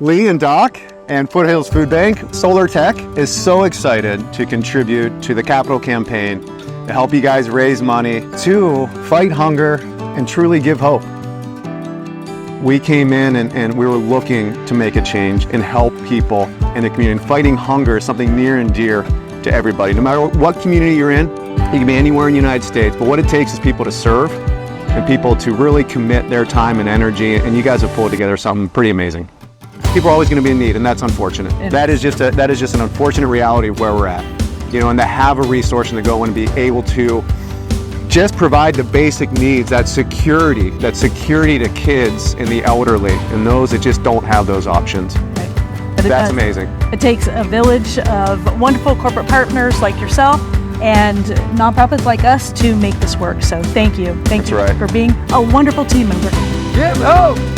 Lee and Doc and Foothills Food Bank, SolarTech is so excited to contribute to the capital campaign to help you guys raise money to fight hunger and truly give hope. We came in and we were looking to make a change and help people in the community. Fighting hunger is something near and dear to everybody. No matter what community you're in, you can be anywhere in the United States, but what it takes is people to serve and people to really commit their time and energy, and you guys have pulled together something pretty amazing. People are always going to be in need, and that's unfortunate. That is just an unfortunate reality of where we're at. You know, and to have a resource and to go and be able to just provide the basic needs, that security to kids and the elderly and those that just don't have those options. Right. That's amazing. It takes a village of wonderful corporate partners like yourself and nonprofits like us to make this work. So thank you. Thank you for being a wonderful team member. Yeah, oh.